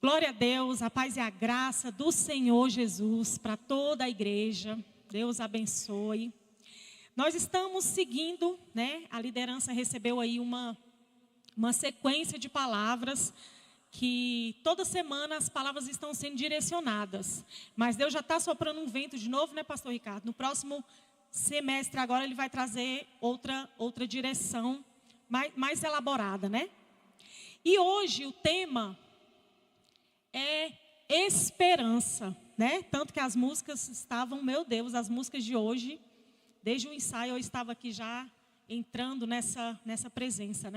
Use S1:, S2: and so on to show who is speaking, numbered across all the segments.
S1: Glória a Deus, a paz e a graça do Senhor Jesus para toda a igreja. Deus abençoe. Nós estamos seguindo, a liderança recebeu aí uma sequência de palavras que toda semana as palavras estão sendo direcionadas. Mas Deus já está soprando um vento de novo, pastor Ricardo? No próximo semestre agora ele vai trazer outra direção mais elaborada, E hoje o tema é esperança, Tanto que as músicas estavam, meu Deus, as músicas de hoje, desde o ensaio eu estava aqui já entrando nessa presença,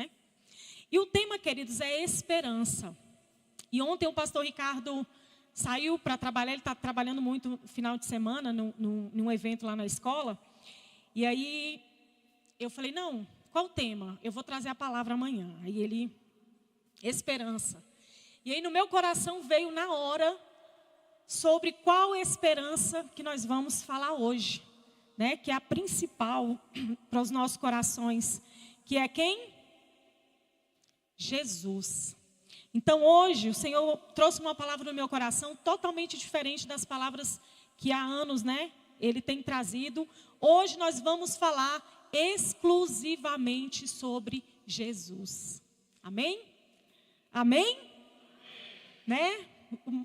S1: E o tema, queridos, é esperança. E ontem o pastor Ricardo saiu para trabalhar, ele está trabalhando muito no final de semana, num evento lá na escola. E aí eu falei, não, qual o tema? Eu vou trazer a palavra amanhã. Aí ele, esperança. E aí no meu coração veio na hora sobre qual esperança que nós vamos falar hoje, Que é a principal para os nossos corações, que é quem? Jesus. Então hoje o Senhor trouxe uma palavra no meu coração totalmente diferente das palavras que há anos, Ele tem trazido. Hoje nós vamos falar exclusivamente sobre Jesus. Amém? Amém?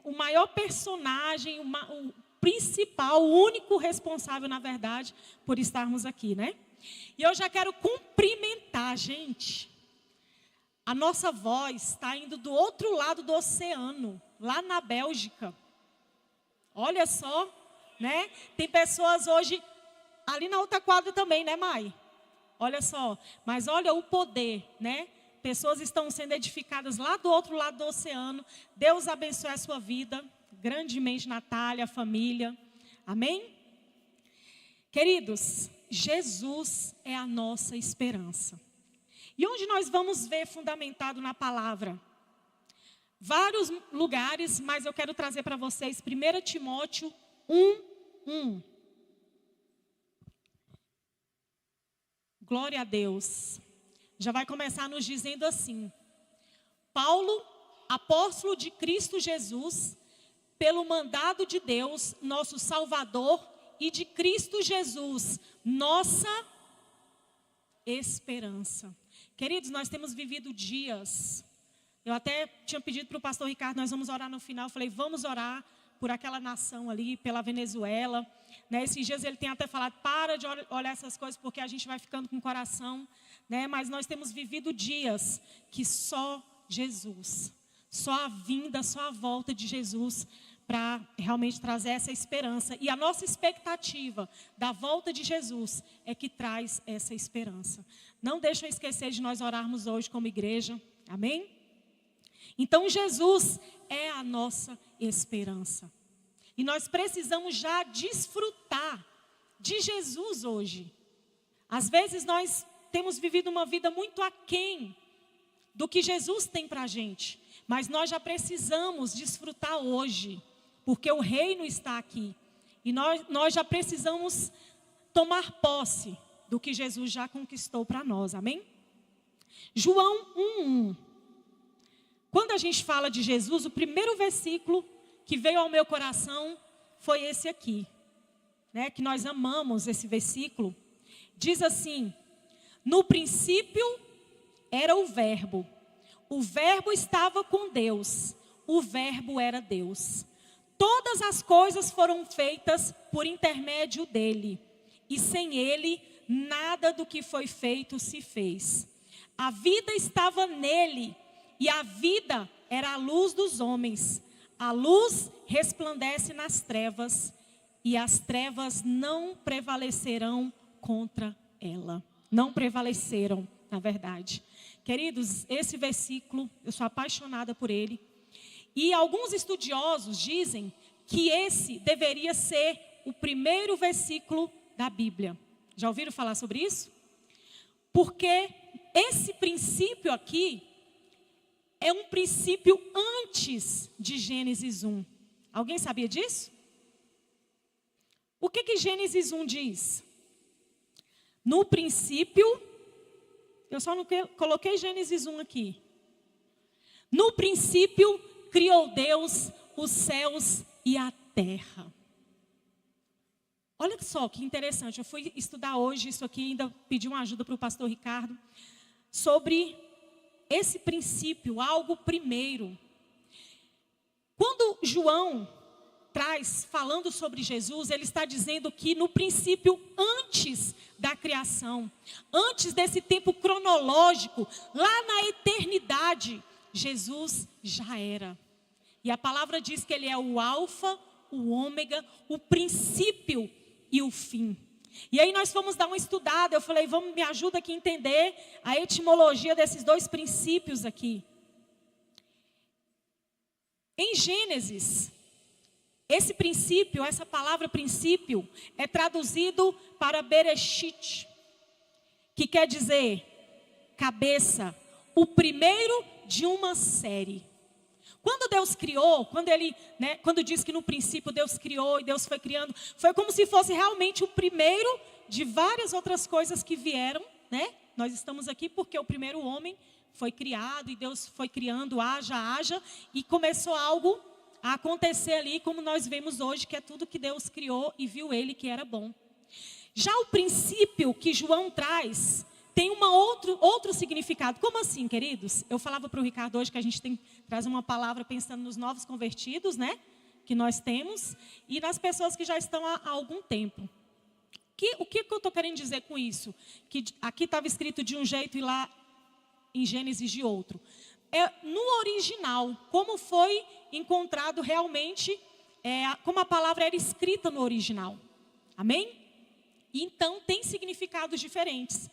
S1: O maior personagem, o principal, o único responsável, na verdade, por estarmos aqui, E eu já quero cumprimentar, gente. A nossa voz está indo do outro lado do oceano, lá na Bélgica. Olha só, Tem pessoas hoje, ali na outra quadra também, Mai? Olha só, mas olha o poder, Pessoas estão sendo edificadas lá do outro lado do oceano. Deus abençoe a sua vida, grandemente, Natália, a família. Amém? Queridos, Jesus é a nossa esperança. E onde nós vamos ver fundamentado na palavra? Vários lugares, mas eu quero trazer para vocês 1 Timóteo 1:1. Glória a Deus. Já vai começar nos dizendo assim: Paulo, apóstolo de Cristo Jesus, pelo mandado de Deus, nosso Salvador, e de Cristo Jesus, nossa esperança. Queridos, nós temos vivido dias. Eu até tinha pedido para o pastor Ricardo, nós vamos orar no final. Eu falei, vamos orar por aquela nação ali, pela Venezuela. Esses dias ele tem até falado, para de olhar essas coisas, porque a gente vai ficando com o coração. Mas nós temos vivido dias que só Jesus, só a vinda, só a volta de Jesus para realmente trazer essa esperança. E a nossa expectativa da volta de Jesus é que traz essa esperança. Não deixa eu esquecer de nós orarmos hoje como igreja. Amém? Então Jesus é a nossa esperança. E nós precisamos já desfrutar de Jesus hoje. Às vezes nós temos vivido uma vida muito aquém do que Jesus tem para a gente. Mas nós já precisamos desfrutar hoje, porque o reino está aqui. E nós já precisamos tomar posse do que Jesus já conquistou para nós. Amém? João 1:1. Quando a gente fala de Jesus, o primeiro versículo que veio ao meu coração foi esse aqui. Que nós amamos esse versículo. Diz assim: no princípio era o Verbo estava com Deus, o Verbo era Deus. Todas as coisas foram feitas por intermédio dele, e sem ele, nada do que foi feito se fez. A vida estava nele, e a vida era a luz dos homens. A luz resplandece nas trevas, e as trevas não prevalecerão contra ela. Não prevaleceram, na verdade. Queridos, esse versículo, eu sou apaixonada por ele. E alguns estudiosos dizem que esse deveria ser o primeiro versículo da Bíblia. Já ouviram falar sobre isso? Porque esse princípio aqui é um princípio antes de Gênesis 1. Alguém sabia disso? O que Gênesis 1 diz? No princípio, eu só não coloquei Gênesis 1 aqui. No princípio, criou Deus os céus e a terra. Olha só que interessante, eu fui estudar hoje isso aqui, ainda pedi uma ajuda para o pastor Ricardo, sobre esse princípio, algo primeiro. Quando João traz, falando sobre Jesus, ele está dizendo que no princípio, antes da criação, antes desse tempo cronológico, lá na eternidade, Jesus já era. E a palavra diz que ele é o alfa, o ômega, o princípio e o fim. E aí nós fomos dar uma estudada, eu falei, me ajuda aqui a entender a etimologia desses dois princípios aqui. Em Gênesis, esse princípio, essa palavra princípio, é traduzido para Bereshit, que quer dizer cabeça, o primeiro de uma série. Quando Deus criou, quando diz que no princípio Deus criou e Deus foi criando, foi como se fosse realmente o primeiro de várias outras coisas que vieram, né? Nós estamos aqui porque o primeiro homem foi criado e Deus foi criando, haja, e começou algo a acontecer ali, como nós vemos hoje, que é tudo que Deus criou e viu ele que era bom. Já o princípio que João traz tem outro significado. Como assim, queridos? Eu falava para o Ricardo hoje que a gente traz uma palavra pensando nos novos convertidos, né? Que nós temos, e nas pessoas que já estão há algum tempo. O que eu estou querendo dizer com isso? Que aqui estava escrito de um jeito e lá em Gênesis de outro. No original, como foi encontrado realmente, como a palavra era escrita no original. Amém? Então, tem significados diferentes.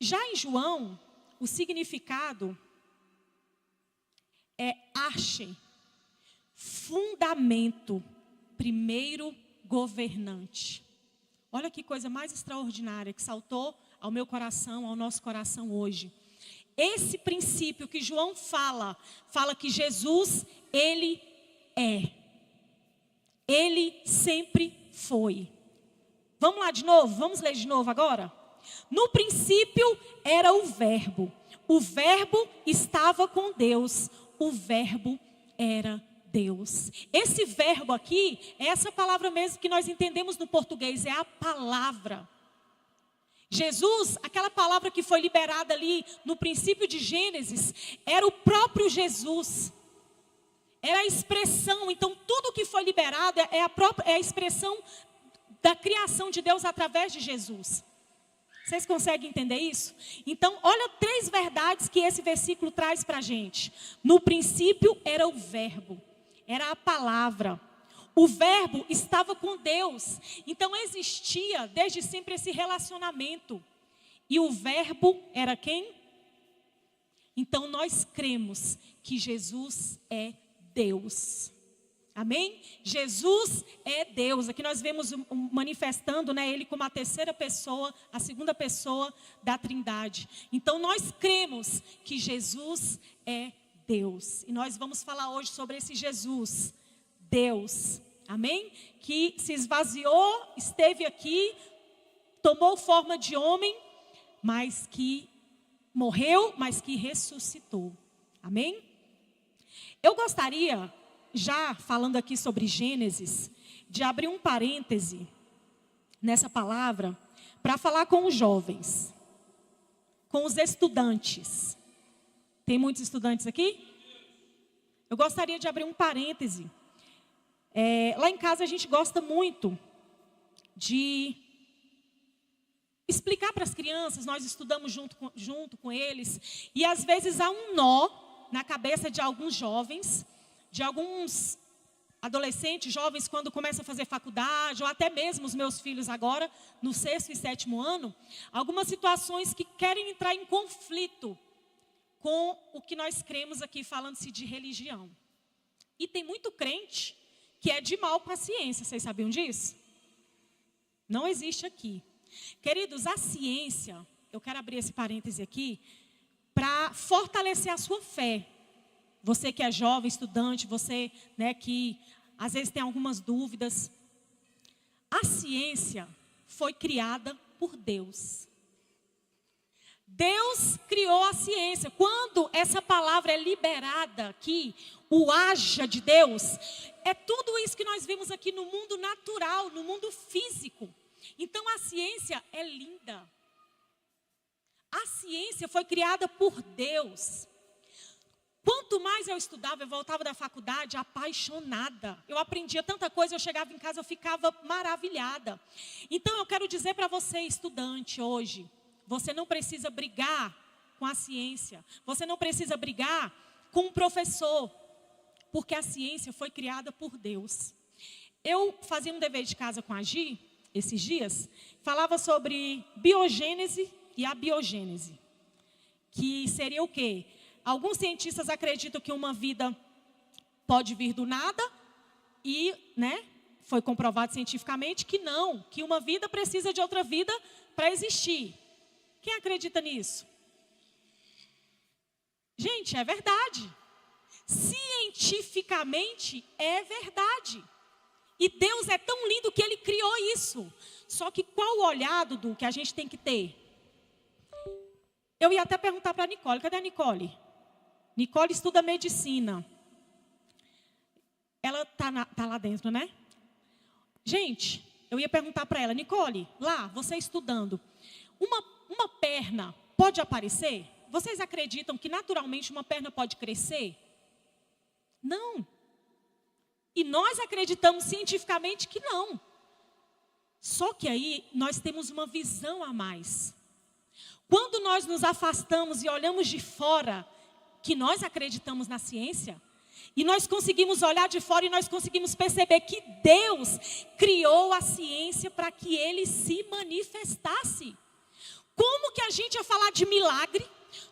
S1: Já em João, o significado é arche, fundamento, primeiro governante. Olha que coisa mais extraordinária que saltou ao meu coração, ao nosso coração hoje. Esse princípio que João fala que Jesus, ele é. Ele sempre foi. Vamos lá de novo? Vamos ler de novo agora? No princípio era o Verbo estava com Deus, o Verbo era Deus. Esse verbo aqui, é essa palavra mesmo que nós entendemos no português, é a palavra. Jesus, aquela palavra que foi liberada ali no princípio de Gênesis, era o próprio Jesus. Era a expressão, então tudo que foi liberado é a expressão da criação de Deus através de Jesus. Vocês conseguem entender isso? Então, olha 3 verdades que esse versículo traz para a gente. No princípio era o verbo, era a palavra. O verbo estava com Deus. Então, existia desde sempre esse relacionamento. E o verbo era quem? Então, nós cremos que Jesus é Deus. Amém? Jesus é Deus. Aqui nós vemos manifestando, né, ele como a terceira pessoa, a segunda pessoa da Trindade. Então nós cremos que Jesus é Deus. E nós vamos falar hoje sobre esse Jesus, Deus. Amém? Que se esvaziou, esteve aqui, tomou forma de homem, mas que morreu, mas que ressuscitou. Amém? Eu gostaria, já falando aqui sobre Gênesis, de abrir um parêntese nessa palavra para falar com os jovens, com os estudantes. Tem muitos estudantes aqui? Eu gostaria de abrir um parêntese. Lá em casa a gente gosta muito de explicar para as crianças, nós estudamos junto com eles, e às vezes há um nó na cabeça de alguns jovens, de alguns adolescentes, jovens, quando começam a fazer faculdade, ou até mesmo os meus filhos agora, no 6º e 7º ano, algumas situações que querem entrar em conflito com o que nós cremos aqui, falando-se de religião. E tem muito crente que é de mal com a ciência, vocês sabiam disso? Não existe aqui. Queridos, a ciência, eu quero abrir esse parêntese aqui, para fortalecer a sua fé. Você que é jovem, estudante, você, né, que às vezes tem algumas dúvidas. A ciência foi criada por Deus. Deus criou a ciência. Quando essa palavra é liberada aqui, o haja de Deus, é tudo isso que nós vemos aqui no mundo natural, no mundo físico. Então a ciência é linda. A ciência foi criada por Deus. Quanto mais eu estudava, eu voltava da faculdade apaixonada. Eu aprendia tanta coisa, eu chegava em casa, eu ficava maravilhada. Então eu quero dizer para você, estudante, hoje, você não precisa brigar com a ciência. Você não precisa brigar com um professor, porque a ciência foi criada por Deus. Eu fazia um dever de casa com a Gi, esses dias, falava sobre biogênese e abiogênese. Que seria o quê? Alguns cientistas acreditam que uma vida pode vir do nada e, foi comprovado cientificamente que não, que uma vida precisa de outra vida para existir. Quem acredita nisso? Gente, é verdade. Cientificamente é verdade. E Deus é tão lindo que Ele criou isso. Só que qual o olhar, Dudu, que a gente tem que ter? Eu ia até perguntar para a Nicole. Cadê a Nicole? Nicole estuda medicina. Ela tá lá dentro, né? Gente, eu ia perguntar para ela. Nicole, lá, você estudando. Uma perna pode aparecer? Vocês acreditam que naturalmente uma perna pode crescer? Não. E nós acreditamos cientificamente que não. Só que aí nós temos uma visão a mais. Quando nós nos afastamos e olhamos de fora, que nós acreditamos na ciência, e nós conseguimos olhar de fora e nós conseguimos perceber que Deus criou a ciência para que Ele se manifestasse. Como que a gente ia falar de milagre?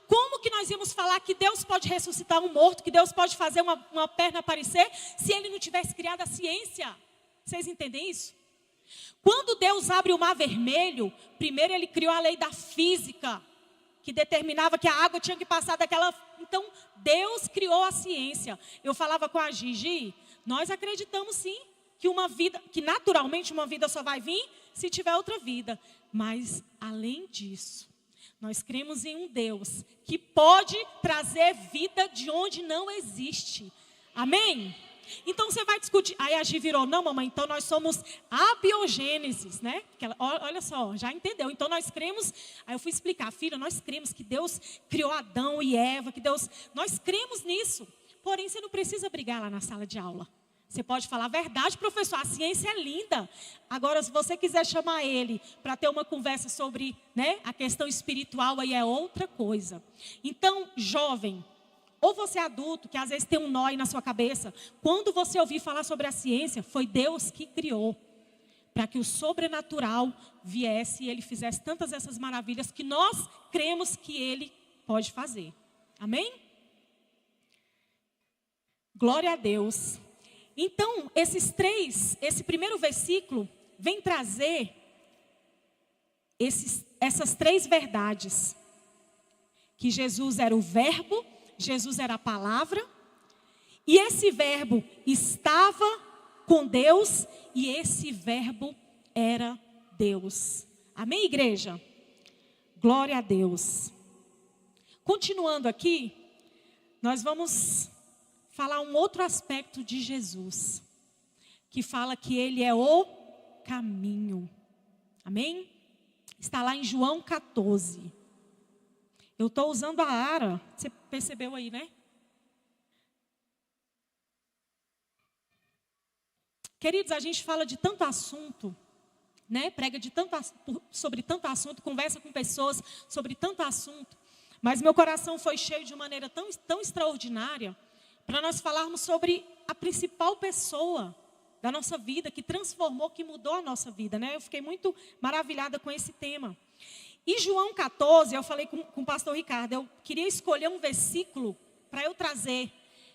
S1: Como que nós íamos falar que Deus pode ressuscitar um morto, que Deus pode fazer uma perna aparecer, se Ele não tivesse criado a ciência? Vocês entendem isso? Quando Deus abre o mar vermelho, primeiro Ele criou a lei da física, que determinava que a água tinha que passar daquela... Então, Deus criou a ciência. Eu falava com a Gigi, nós acreditamos sim, que naturalmente uma vida só vai vir se tiver outra vida. Mas, além disso, nós cremos em um Deus que pode trazer vida de onde não existe. Amém? Então você vai discutir. Aí a Gi virou, não, mamãe, então nós somos abiogênesis, né? Olha só, já entendeu. Então nós cremos. Aí eu fui explicar, filha, nós cremos que Deus criou Adão e Eva, nós cremos nisso. Porém, você não precisa brigar lá na sala de aula. Você pode falar, verdade, professor, a ciência é linda. Agora, se você quiser chamar ele para ter uma conversa sobre, a questão espiritual, aí é outra coisa. Então, jovem, ou você é adulto, que às vezes tem um nó aí na sua cabeça, quando você ouvir falar sobre a ciência, foi Deus que criou, para que o sobrenatural viesse e Ele fizesse tantas essas maravilhas que nós cremos que Ele pode fazer. Amém? Glória a Deus. Então, esse primeiro versículo vem trazer essas três verdades. Que Jesus era o verbo, Jesus era a palavra, e esse verbo estava com Deus, e esse verbo era Deus. Amém, igreja? Glória a Deus. Continuando aqui, nós vamos falar um outro aspecto de Jesus, que fala que Ele é o caminho. Amém? Está lá em João 14. Eu estou usando a Ara, você percebeu aí, né? Queridos, a gente fala de tanto assunto, prega sobre tanto assunto, conversa com pessoas sobre tanto assunto, mas meu coração foi cheio de maneira tão extraordinária, para nós falarmos sobre a principal pessoa da nossa vida, que transformou, que mudou a nossa vida, Eu fiquei muito maravilhada com esse tema. E João 14, eu falei com o pastor Ricardo, eu queria escolher um versículo para eu trazer,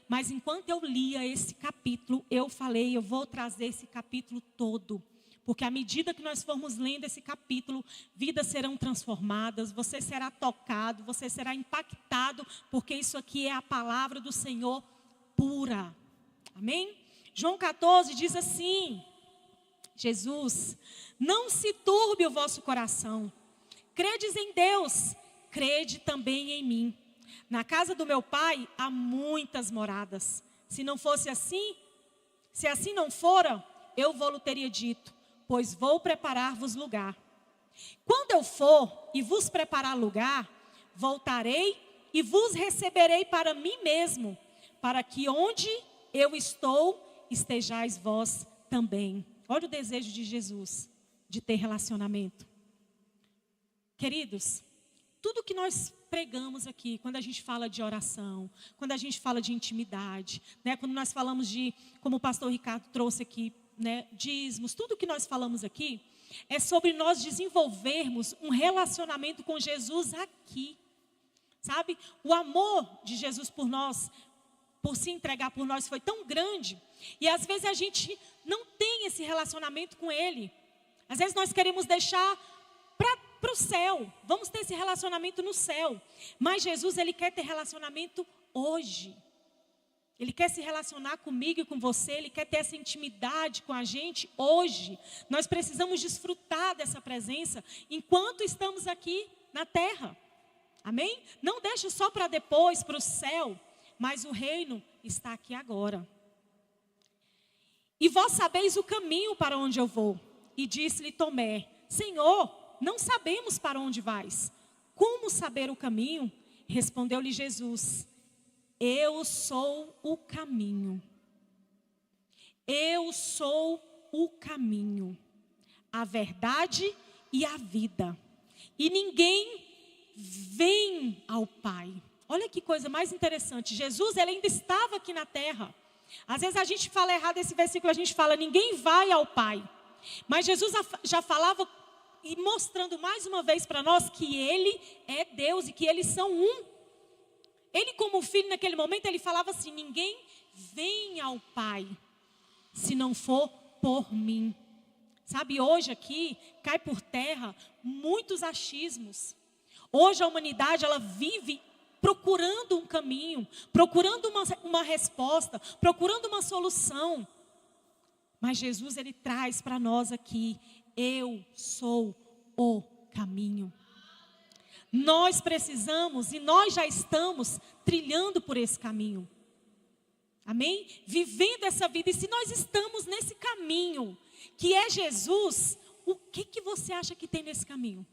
S1: mas enquanto eu lia esse capítulo, eu falei, eu vou trazer esse capítulo todo, porque à medida que nós formos lendo esse capítulo, vidas serão transformadas, você será tocado, você será impactado, porque isso aqui é a palavra do Senhor pura. Amém? João 14 diz assim, Jesus, não se turbe o vosso coração, credes em Deus, crede também em mim. Na casa do meu pai há muitas moradas. Se não fosse assim, se assim não fora, eu vou-lhe teria dito, pois vou preparar-vos lugar. Quando eu for e vos preparar lugar, voltarei e vos receberei para mim mesmo, para que onde eu estou, estejais vós também. Olha o desejo de Jesus, de ter relacionamento. Queridos, tudo que nós pregamos aqui, quando a gente fala de oração, quando a gente fala de intimidade, né, quando nós falamos de, como o pastor Ricardo trouxe aqui, né, dízimos, tudo que nós falamos aqui, é sobre nós desenvolvermos um relacionamento com Jesus aqui. Sabe? O amor de Jesus por nós, por se entregar por nós, foi tão grande. E às vezes a gente não tem esse relacionamento com Ele. Às vezes nós queremos deixar para o céu. Vamos ter esse relacionamento no céu. Mas Jesus, Ele quer ter relacionamento hoje. Ele quer se relacionar comigo e com você. Ele quer ter essa intimidade com a gente hoje. Nós precisamos desfrutar dessa presença enquanto estamos aqui na terra. Amém? Não deixa só para depois, para o céu. Mas o reino está aqui agora. E vós sabeis o caminho para onde eu vou. E disse-lhe Tomé, Senhor, não sabemos para onde vais. Como saber o caminho? Respondeu-lhe Jesus, eu sou o caminho. Eu sou o caminho, a verdade e a vida. E ninguém vem ao Pai. Olha que coisa mais interessante. Jesus, ele ainda estava aqui na terra. Às vezes a gente fala errado esse versículo, a gente fala, ninguém vai ao Pai. Mas Jesus já falava e mostrando mais uma vez para nós que Ele é Deus e que eles são um. Ele como filho naquele momento, ele falava assim, ninguém vem ao Pai se não for por mim. Sabe, hoje aqui cai por terra muitos achismos. Hoje a humanidade, ela vive procurando um caminho, procurando uma resposta, procurando uma solução. Mas Jesus, ele traz para nós aqui, eu sou o caminho. Nós precisamos e nós já estamos trilhando por esse caminho. Amém? Vivendo essa vida. E se nós estamos nesse caminho, que é Jesus, o que você acha que tem nesse caminho?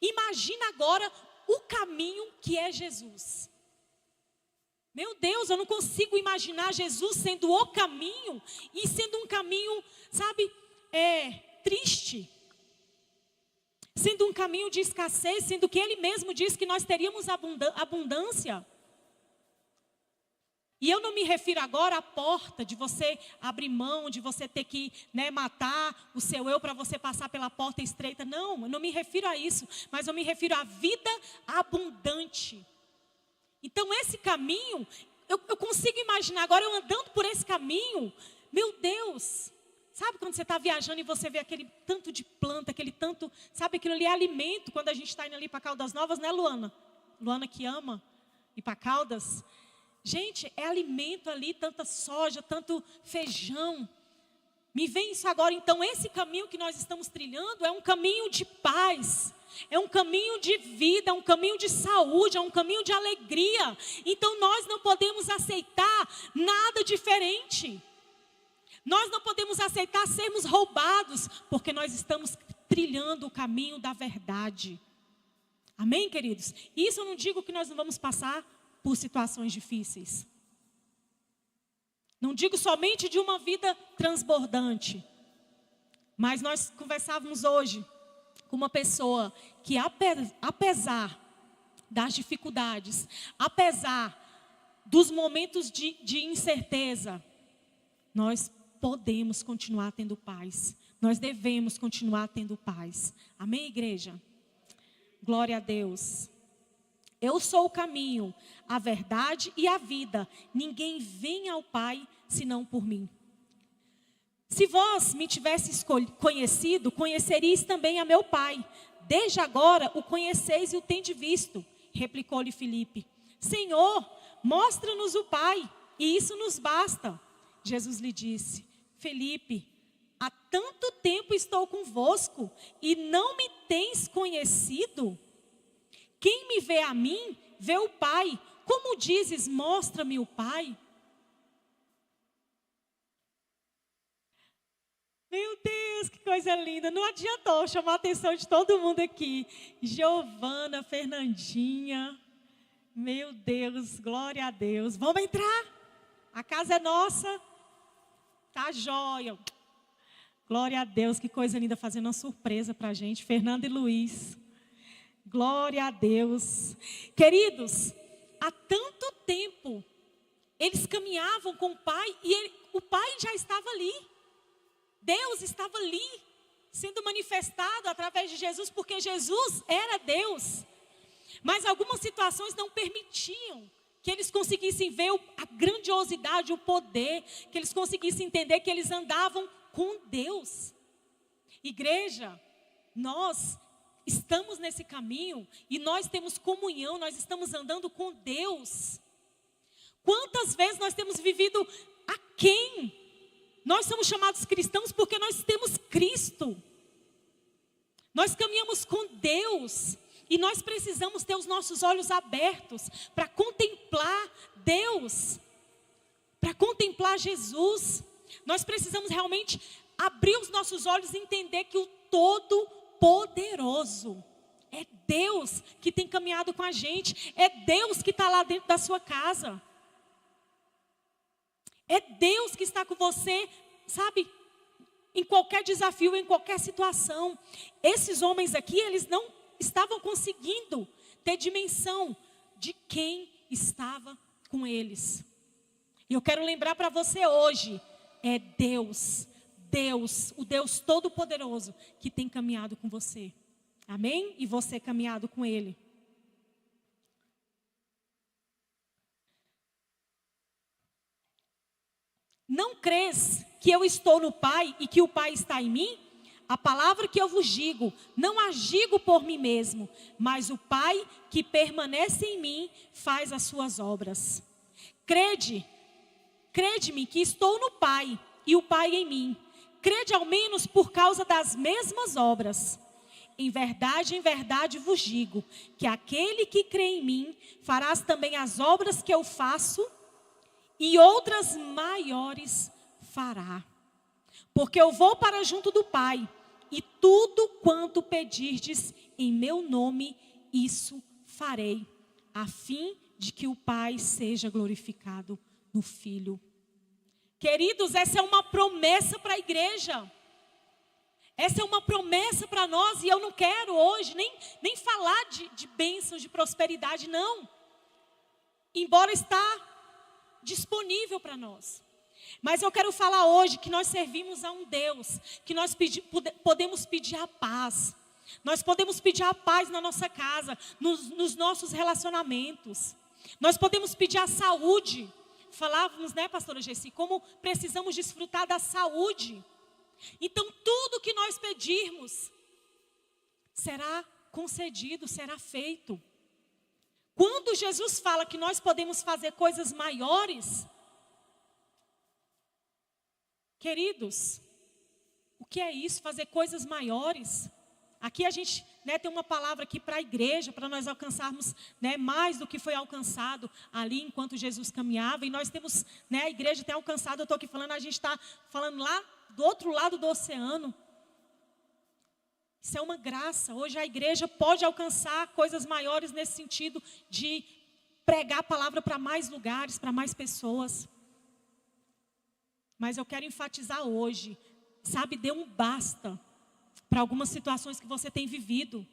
S1: Imagina agora o caminho que é Jesus. Meu Deus, eu não consigo imaginar Jesus sendo o caminho e sendo um caminho, sabe, triste. Sendo um caminho de escassez, sendo que Ele mesmo diz que nós teríamos abundância. E eu não me refiro agora à porta de você abrir mão, de você ter que matar o seu eu para você passar pela porta estreita. Não, eu não me refiro a isso, mas eu me refiro à vida abundante. Então esse caminho, eu consigo imaginar agora eu andando por esse caminho, meu Deus. Sabe quando você está viajando e você vê aquele tanto de planta, aquele tanto, sabe, aquilo ali é alimento quando a gente está indo ali para Caldas Novas, né, Luana? Luana que ama ir para Caldas. Gente, é alimento ali, tanta soja, tanto feijão. Me vem isso agora, então esse caminho que nós estamos trilhando é um caminho de paz. É um caminho de vida, é um caminho de saúde, é um caminho de alegria. Então nós não podemos aceitar nada diferente. Nós não podemos aceitar sermos roubados, porque nós estamos trilhando o caminho da verdade. Amém, queridos? Isso eu não digo que nós não vamos passar por situações difíceis. Não digo somente de uma vida transbordante. Mas nós conversávamos hoje com uma pessoa que apesar das dificuldades, apesar dos momentos de incerteza, nós podemos continuar tendo paz. Nós devemos continuar tendo paz. Amém, igreja? Glória a Deus. Eu sou o caminho, a verdade e a vida. Ninguém vem ao Pai, senão por mim. Se vós me tivesseis conhecido, conheceríeis também a meu Pai. Desde agora o conheceis e o tendes visto. Replicou-lhe Filipe. Senhor, mostra-nos o Pai, e isso nos basta. Jesus lhe disse, Filipe, há tanto tempo estou convosco, e não me tens conhecido? Quem me vê a mim, vê o Pai. Como dizes, mostra-me o Pai? Meu Deus, que coisa linda. Não adiantou chamar a atenção de todo mundo aqui. Giovana, Fernandinha. Meu Deus, glória a Deus. Vamos entrar? A casa é nossa. Tá jóia. Glória a Deus, que coisa linda, fazendo uma surpresa para a gente. Fernando e Luiz. Glória a Deus. Queridos, há tanto tempo, eles caminhavam com o Pai e o Pai já estava ali. Deus estava ali, sendo manifestado através de Jesus, porque Jesus era Deus. Mas algumas situações não permitiam que eles conseguissem ver a grandiosidade, o poder, que eles conseguissem entender que eles andavam com Deus. Igreja, nós estamos nesse caminho e nós temos comunhão, nós estamos andando com Deus. Quantas vezes nós temos vivido aquém? Nós somos chamados cristãos porque nós temos Cristo. Nós caminhamos com Deus. E nós precisamos ter os nossos olhos abertos para contemplar Deus. Para contemplar Jesus. Nós precisamos realmente abrir os nossos olhos e entender que o Todo-Poderoso é Deus que tem caminhado com a gente. É Deus que está lá dentro da sua casa. É Deus que está com você, sabe, em qualquer desafio, em qualquer situação. Esses homens aqui, eles não estavam conseguindo ter dimensão de quem estava com eles. E eu quero lembrar para você hoje, é Deus, o Deus Todo-Poderoso que tem caminhado com você. Amém? E você caminhado com Ele. Não crês que eu estou no Pai e que o Pai está em mim? A palavra que eu vos digo, não a digo por mim mesmo, mas o Pai que permanece em mim faz as suas obras. Crede-me que estou no Pai e o Pai em mim. Crede ao menos por causa das mesmas obras. Em verdade vos digo, que aquele que crê em mim, farás também as obras que eu faço, e outras maiores fará. Porque eu vou para junto do Pai, e tudo quanto pedirdes em meu nome, isso farei, a fim de que o Pai seja glorificado no Filho. Queridos, essa é uma promessa para a igreja. Essa é uma promessa para nós, e eu não quero hoje nem falar de bênçãos, de prosperidade, não. Embora está disponível para nós. Mas eu quero falar hoje que nós servimos a um Deus, que nós podemos pedir a paz. Nós podemos pedir a paz na nossa casa, nos nossos relacionamentos. Nós podemos pedir a saúde. Falávamos, né, pastora Gessi, como precisamos desfrutar da saúde. Então, tudo que nós pedirmos será concedido, será feito. Quando Jesus fala que nós podemos fazer coisas maiores, queridos, o que é isso? Fazer coisas maiores? Aqui a gente, né, tem uma palavra aqui para a igreja, para nós alcançarmos, né, mais do que foi alcançado ali enquanto Jesus caminhava. E nós temos, né, a igreja tem alcançado, eu estou aqui falando, a gente está falando lá do outro lado do oceano. Isso é uma graça. Hoje a igreja pode alcançar coisas maiores nesse sentido de pregar a palavra para mais lugares, para mais pessoas. Mas eu quero enfatizar hoje, sabe, dê um basta para algumas situações que você tem vivido.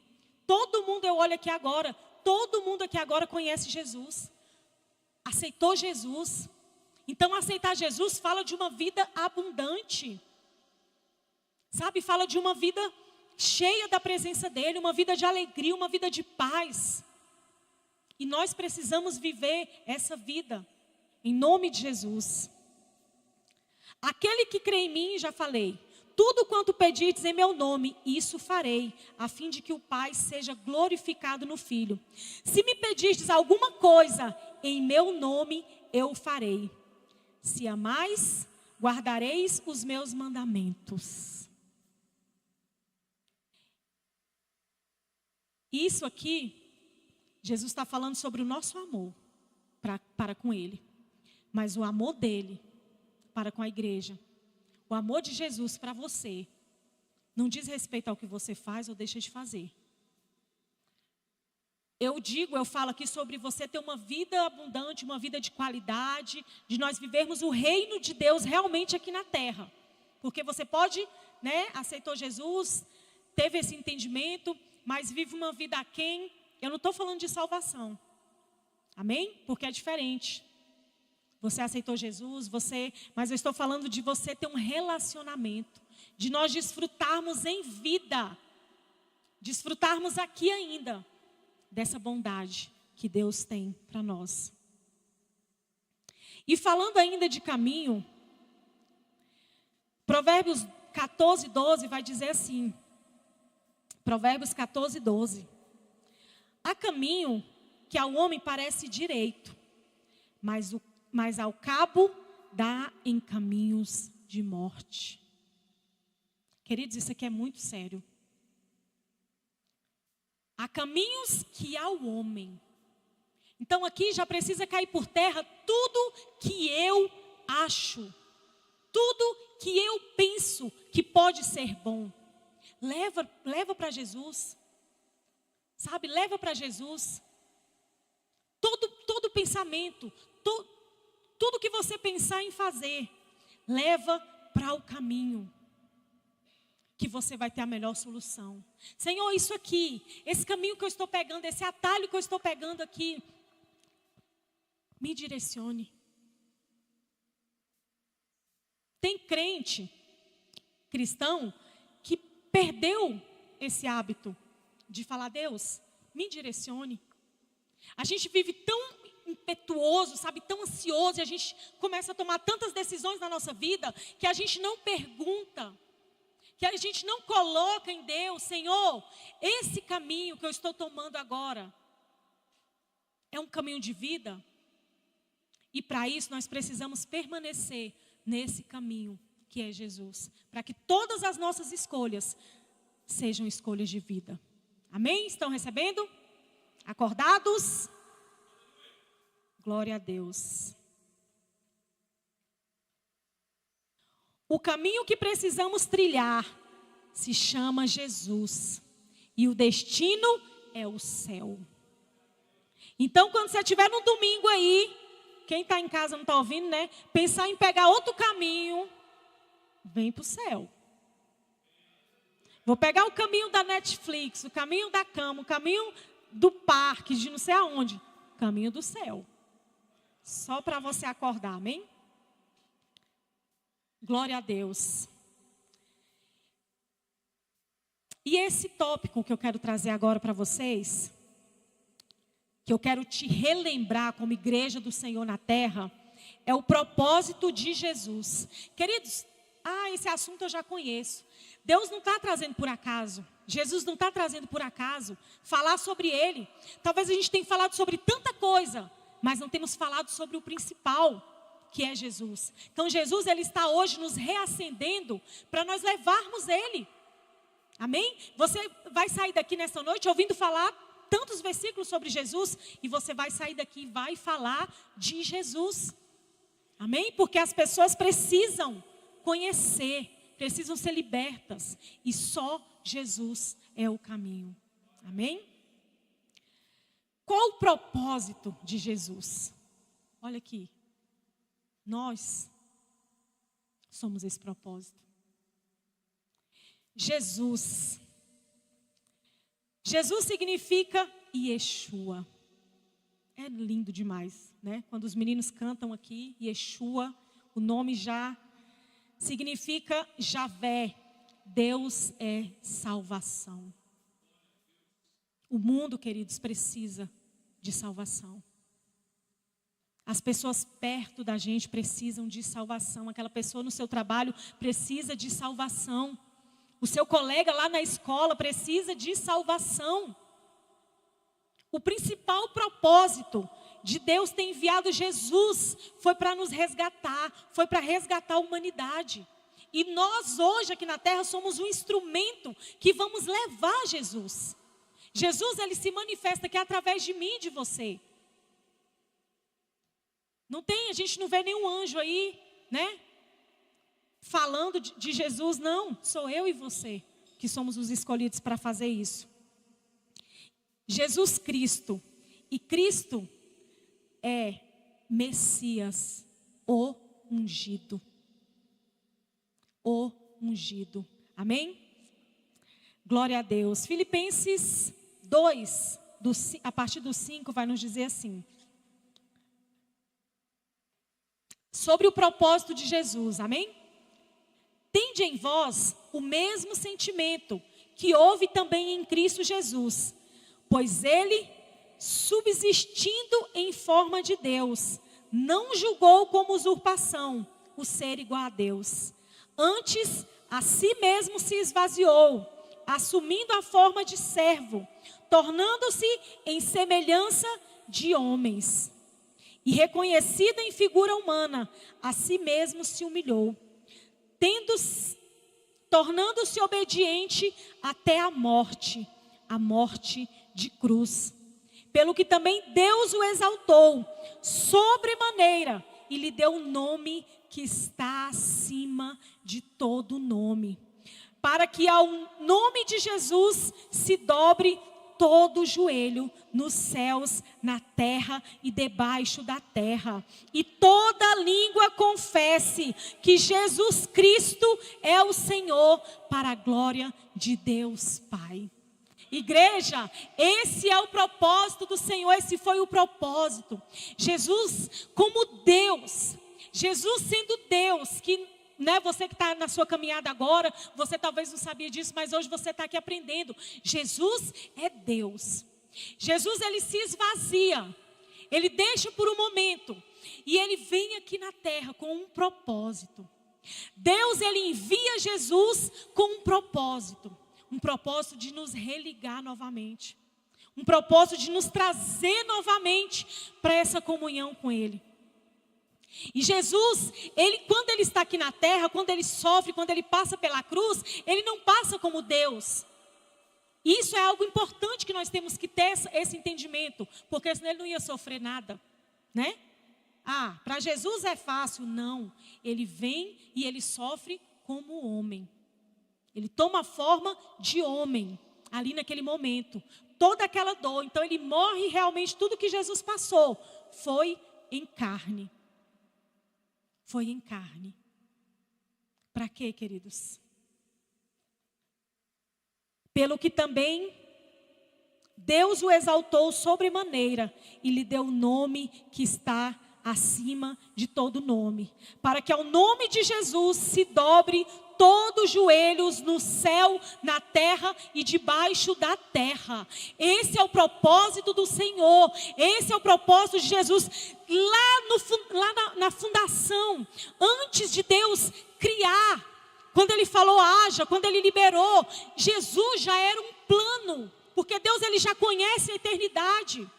S1: Todo mundo, eu olho aqui agora, todo mundo aqui agora conhece Jesus. Aceitou Jesus. Então aceitar Jesus fala de uma vida abundante. Sabe, fala de uma vida cheia da presença dele, uma vida de alegria, uma vida de paz. E nós precisamos viver essa vida, em nome de Jesus. Aquele que crê em mim, já falei, tudo quanto pedirdes em meu nome, isso farei, a fim de que o Pai seja glorificado no Filho. Se me pedirdes alguma coisa em meu nome, eu o farei. Se amais, guardareis os meus mandamentos. Isso aqui Jesus está falando sobre o nosso amor para com Ele. Mas o amor dele para com a igreja, o amor de Jesus para você, não diz respeito ao que você faz ou deixa de fazer. Eu falo aqui sobre você ter uma vida abundante, uma vida de qualidade, de nós vivermos o reino de Deus realmente aqui na terra. Porque você pode, aceitou Jesus, teve esse entendimento, mas vive uma vida aquém. Eu não estou falando de salvação. Amém? Porque é diferente. Você aceitou Jesus, mas eu estou falando de você ter um relacionamento, de nós desfrutarmos em vida, desfrutarmos aqui ainda dessa bondade que Deus tem para nós. E falando ainda de caminho, Provérbios 14, 12 vai dizer assim, Provérbios 14, 12. Há caminho que ao homem parece direito, mas ao cabo dá em caminhos de morte. Queridos, isso aqui é muito sério. Há caminhos que ao homem. Então aqui já precisa cair por terra tudo que eu acho, tudo que eu penso que pode ser bom. Leva para Jesus. Sabe, leva para Jesus. Todo pensamento, tudo que você pensar em fazer, leva para o caminho que você vai ter a melhor solução. Senhor, isso aqui, esse caminho que eu estou pegando, esse atalho que eu estou pegando aqui, me direcione. Tem crente cristão que perdeu esse hábito de falar: Deus, me direcione. A gente vive tão impetuoso, sabe, tão ansioso, e a gente começa a tomar tantas decisões na nossa vida que a gente não pergunta, que a gente não coloca em Deus: Senhor, esse caminho que eu estou tomando agora é um caminho de vida? E para isso nós precisamos permanecer nesse caminho que é Jesus, para que todas as nossas escolhas sejam escolhas de vida. Amém? Estão recebendo? Acordados? Glória a Deus. O caminho que precisamos trilhar se chama Jesus. E o destino é o céu. Então, quando você estiver no domingo aí, quem está em casa não está ouvindo, né? Pensar em pegar outro caminho, vem para o céu. Vou pegar o caminho da Netflix, o caminho da cama, o caminho do parque, de não sei aonde. Caminho do céu. Só para você acordar, amém? Glória a Deus. E esse tópico que eu quero trazer agora para vocês, que eu quero te relembrar como igreja do Senhor na terra, é o propósito de Jesus. Queridos, esse assunto eu já conheço. Deus não está trazendo por acaso. Jesus não está trazendo por acaso falar sobre Ele. Talvez a gente tenha falado sobre tanta coisa, mas não temos falado sobre o principal, que é Jesus. Então Jesus, Ele está hoje nos reacendendo para nós levarmos Ele. Amém? Você vai sair daqui nessa noite ouvindo falar tantos versículos sobre Jesus, e você vai sair daqui e vai falar de Jesus. Amém? Porque as pessoas precisam conhecer, precisam ser libertas, e só Jesus é o caminho. Amém? Qual o propósito de Jesus? Olha aqui. Nós somos esse propósito. Jesus significa Yeshua. É lindo demais, né? Quando os meninos cantam aqui, Yeshua, o nome já significa Javé. Deus é salvação. O mundo, queridos, precisa de salvação. As pessoas perto da gente precisam de salvação. Aquela pessoa no seu trabalho precisa de salvação. O seu colega lá na escola precisa de salvação. O principal propósito de Deus ter enviado Jesus foi para nos resgatar, foi para resgatar a humanidade. E nós hoje aqui na terra somos um instrumento que vamos levar Jesus. Jesus, ele se manifesta aqui através de mim e de você. Não tem, a gente não vê nenhum anjo aí, né? Falando de Jesus, não. Sou eu e você que somos os escolhidos para fazer isso. Jesus Cristo. E Cristo é Messias, o ungido. O ungido. Amém? Glória a Deus. Filipenses 2, a partir do 5, vai nos dizer assim. Sobre o propósito de Jesus, amém? Tende em vós o mesmo sentimento que houve também em Cristo Jesus, pois ele, subsistindo em forma de Deus, não julgou como usurpação o ser igual a Deus. Antes, a si mesmo se esvaziou, assumindo a forma de servo, tornando-se em semelhança de homens. E reconhecido em figura humana, a si mesmo se humilhou, tornando-se obediente até a morte de cruz. Pelo que também Deus o exaltou sobremaneira e lhe deu um nome que está acima de todo nome, para que ao nome de Jesus se dobre todo joelho nos céus, na terra e debaixo da terra, e toda língua confesse que Jesus Cristo é o Senhor, para a glória de Deus Pai. Igreja, esse é o propósito do Senhor, esse foi o propósito. Jesus como Deus, Jesus sendo Deus, que você que está na sua caminhada agora, você talvez não sabia disso, mas hoje você está aqui aprendendo. Jesus é Deus. Jesus, ele se esvazia, ele deixa por um momento e ele vem aqui na terra com um propósito. Deus, ele envia Jesus com um propósito de nos religar novamente, um propósito de nos trazer novamente para essa comunhão com ele. E Jesus, quando ele está aqui na terra, quando ele sofre, quando ele passa pela cruz, ele não passa como Deus. Isso é algo importante que nós temos que ter esse entendimento, porque senão ele não ia sofrer nada, né? Para Jesus é fácil. Não, ele vem e ele sofre como homem. Ele toma a forma de homem, ali naquele momento. Toda aquela dor, então ele morre realmente, tudo que Jesus passou foi em carne. Foi em carne. Para quê, queridos? Pelo que também Deus o exaltou sobremaneira e lhe deu o nome que está acima de todo nome, para que ao nome de Jesus se dobre todos os joelhos no céu, na terra e debaixo da terra. Esse é o propósito do Senhor, esse é o propósito de Jesus. Lá na fundação, antes de Deus criar, quando ele falou haja, quando ele liberou, Jesus já era um plano, porque Deus, ele já conhece a eternidade.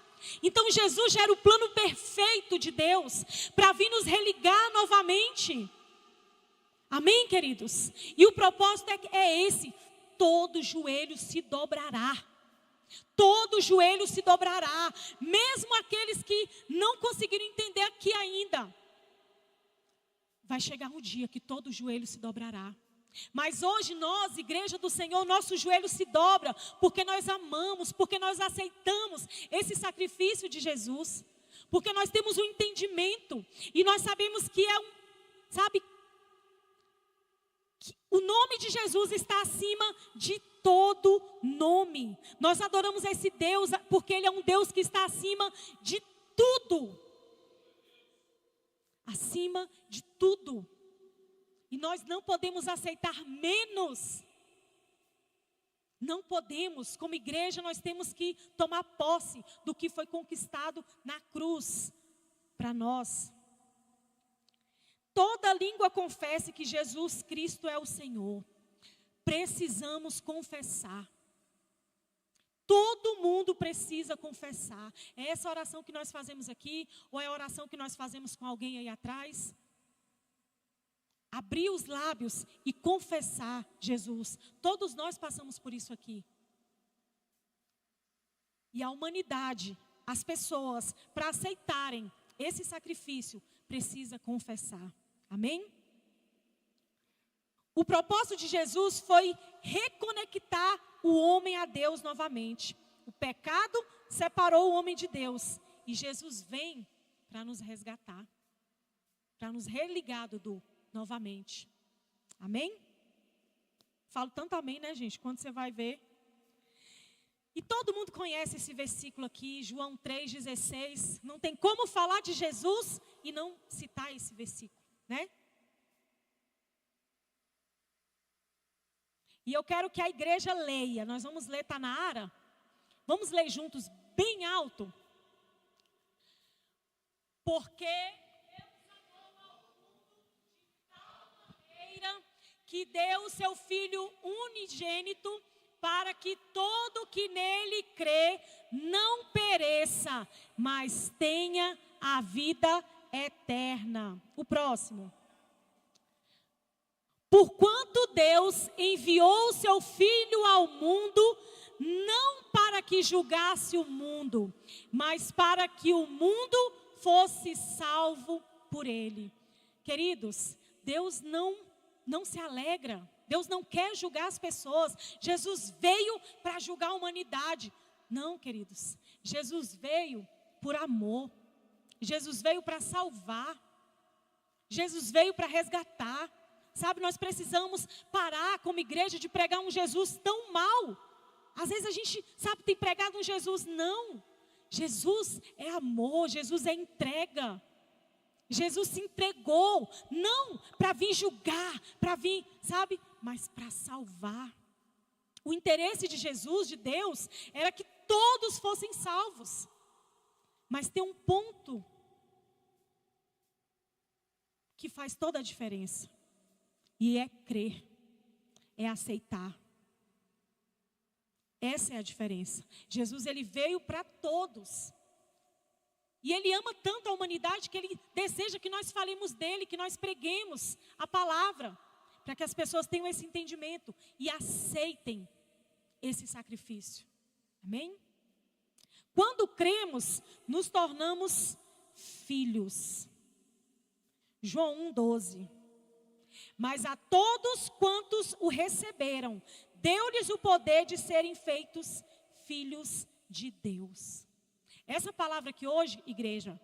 S1: Então Jesus já era o plano perfeito de Deus para vir nos religar novamente. Amém, queridos? E o propósito é esse: todo joelho se dobrará. Todo joelho se dobrará, mesmo aqueles que não conseguiram entender aqui ainda. Vai chegar um dia que todo joelho se dobrará. Mas hoje nós, igreja do Senhor, nosso joelho se dobra, porque nós amamos, porque nós aceitamos esse sacrifício de Jesus, porque nós temos um entendimento, e nós sabemos que que o nome de Jesus está acima de todo nome. Nós adoramos esse Deus, porque Ele é um Deus que está acima de tudo. Acima de tudo. E nós não podemos aceitar menos. Não podemos, como igreja, nós temos que tomar posse do que foi conquistado na cruz para nós. Toda língua confesse que Jesus Cristo é o Senhor. Precisamos confessar. Todo mundo precisa confessar. É essa oração que nós fazemos aqui, ou é a oração que nós fazemos com alguém aí atrás? Abrir os lábios e confessar Jesus. Todos nós passamos por isso aqui. E a humanidade, as pessoas, para aceitarem esse sacrifício, precisa confessar. Amém? O propósito de Jesus foi reconectar o homem a Deus novamente. O pecado separou o homem de Deus. E Jesus vem para nos resgatar. Para nos religar, Dudu, novamente. Amém? Falo tanto amém, né, gente? Quando você vai ver. E todo mundo conhece esse versículo aqui, João 3,16. Não tem como falar de Jesus e não citar esse versículo, né? E eu quero que a igreja leia. Nós vamos ler, está na Ara? Vamos ler juntos, bem alto. Porque Deus amou ao mundo de tal maneira que deu o seu Filho unigênito para que todo que nele crê não pereça, mas tenha a vida eterna. O próximo. Porquanto Deus enviou o seu Filho ao mundo, não para que julgasse o mundo, mas para que o mundo fosse salvo por ele. Queridos, Deus não se alegra, Deus não quer julgar as pessoas. Jesus veio para julgar a humanidade. Não, queridos, Jesus veio por amor, Jesus veio para salvar, Jesus veio para resgatar. Sabe, nós precisamos parar como igreja de pregar um Jesus tão mau. Às vezes a gente, sabe, tem pregado um Jesus, não. Jesus é amor, Jesus é entrega. Jesus se entregou, não para vir julgar, para vir, sabe, mas para salvar. O interesse de Jesus, de Deus, era que todos fossem salvos. Mas tem um ponto que faz toda a diferença. E é crer, é aceitar. Essa é a diferença. Jesus, ele veio para todos. E ele ama tanto a humanidade que ele deseja que nós falemos dele, que nós preguemos a palavra, para que as pessoas tenham esse entendimento e aceitem esse sacrifício. Amém? Quando cremos, nos tornamos filhos. João 1,12. Mas a todos quantos o receberam, deu-lhes o poder de serem feitos filhos de Deus. Essa palavra aqui hoje, igreja,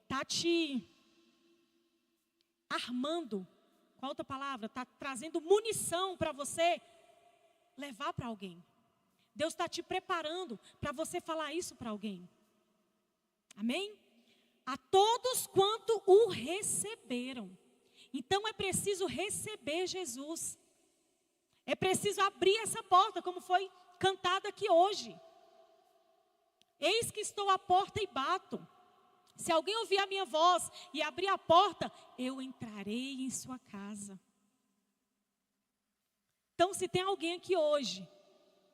S1: está te armando. Qual outra palavra? Está trazendo munição para você levar para alguém. Deus está te preparando para você falar isso para alguém. Amém? A todos quanto o receberam. Então é preciso receber Jesus. É preciso abrir essa porta, como foi cantado aqui hoje. Eis que estou à porta e bato. Se alguém ouvir a minha voz e abrir a porta, eu entrarei em sua casa. Então, se tem alguém aqui hoje,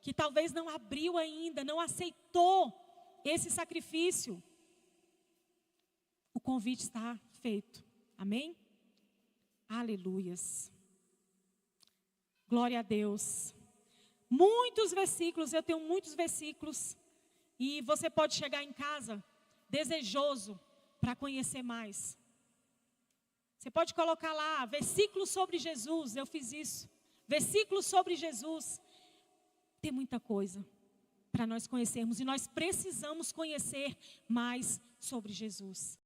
S1: que talvez não abriu ainda, não aceitou esse sacrifício, o convite está feito. Amém? Aleluias. Glória a Deus. Muitos versículos, eu tenho muitos versículos. E você pode chegar em casa desejoso para conhecer mais. Você pode colocar lá, versículos sobre Jesus, eu fiz isso. Versículos sobre Jesus. Tem muita coisa para nós conhecermos. E nós precisamos conhecer mais sobre Jesus.